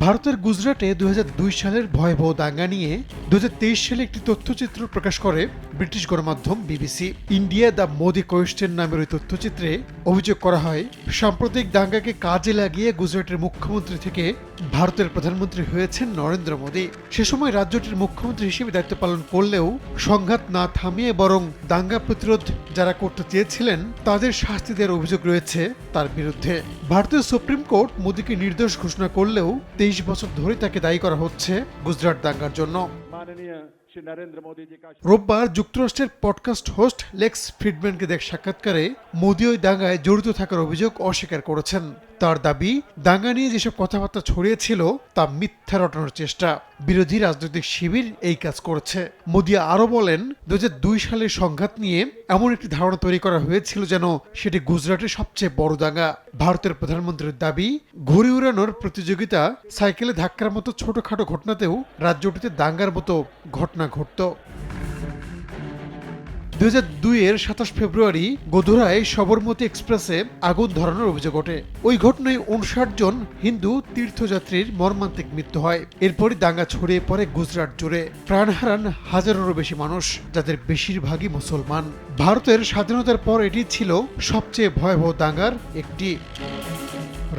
ভারতের গুজরাটে 2002 সালের ভয়াবহ দাঙ্গা নিয়ে 2023 সালে একটি তথ্যচিত্র প্রকাশ করে ব্রিটিশ গণমাধ্যম BBC. India the Modi question নামের ওই তথ্যচিত্রে অভিযোগ করা হয়, সাম্প্রতিক দাঙ্গাকে কাজে লাগিয়ে গুজরাটের মুখ্যমন্ত্রী থেকে ভারতের প্রধানমন্ত্রী হয়েছেন নরেন্দ্র মোদী। সে সময় রাজ্যটির মুখ্যমন্ত্রী হিসেবে দায়িত্ব পালন করলেও সংঘাত না থামিয়ে বরং দাঙ্গা প্রতিরোধ যারা করতে চেয়েছিলেন তাদের শাস্তি দেওয়ার অভিযোগ রয়েছে তার বিরুদ্ধে। ভারতীয় সুপ্রিম কোর্ট মোদীকে নির্দোষ ঘোষণা করলেও 23 বছর ধরে তাকে দায়ী করা হচ্ছে গুজরাট দাঙ্গার জন্য। রোববার যুক্তরাষ্ট্রের পডকাস্ট হোস্ট লেক্স ফ্রিডম্যানকে দেখ সাক্ষাৎকারে মোদী ওই দাঙ্গায় জড়িত থাকার অভিযোগ অস্বীকার করেছেন। তার দাবি, দাঙ্গা নিয়ে যেসব কথাবার্তা ছড়িয়েছিল তা মিথ্যা রটানোর চেষ্টা। বিরোধী রাজনৈতিক শিবির এই কাজ করেছে। মোদী আরও বলেন, 2002 সালের সংঘাত নিয়ে এমন একটি ধারণা তৈরি করা হয়েছিল যেন সেটি গুজরাটের সবচেয়ে বড় দাঙ্গা। ভারতের প্রধানমন্ত্রীর দাবি, ঘুড়ি উড়ানোর প্রতিযোগিতা, সাইকেলে ধাক্কার মতো ছোটখাটো ঘটনাতেও রাজ্যটিতে দাঙ্গার মতো ঘটনা ঘটত। 2002-এর 27 ফেব্রুয়ারি গোধরায় সবরমতী এক্সপ্রেসে আগুন ধরানোর অভিযোগ ওঠে। ওই ঘটনায় 59 জন হিন্দু তীর্থযাত্রীর মর্মান্তিক মৃত্যু হয়। এরপরই দাঙ্গা ছড়িয়ে পড়ে গুজরাট জুড়ে। প্রাণ হারান হাজারেরও বেশি মানুষ, যাদের বেশিরভাগই মুসলমান। ভারতের স্বাধীনতার পর এটি ছিল সবচেয়ে ভয়াবহ দাঙ্গার একটি।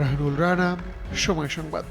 রাহানুল রানা, সময় সংবাদ।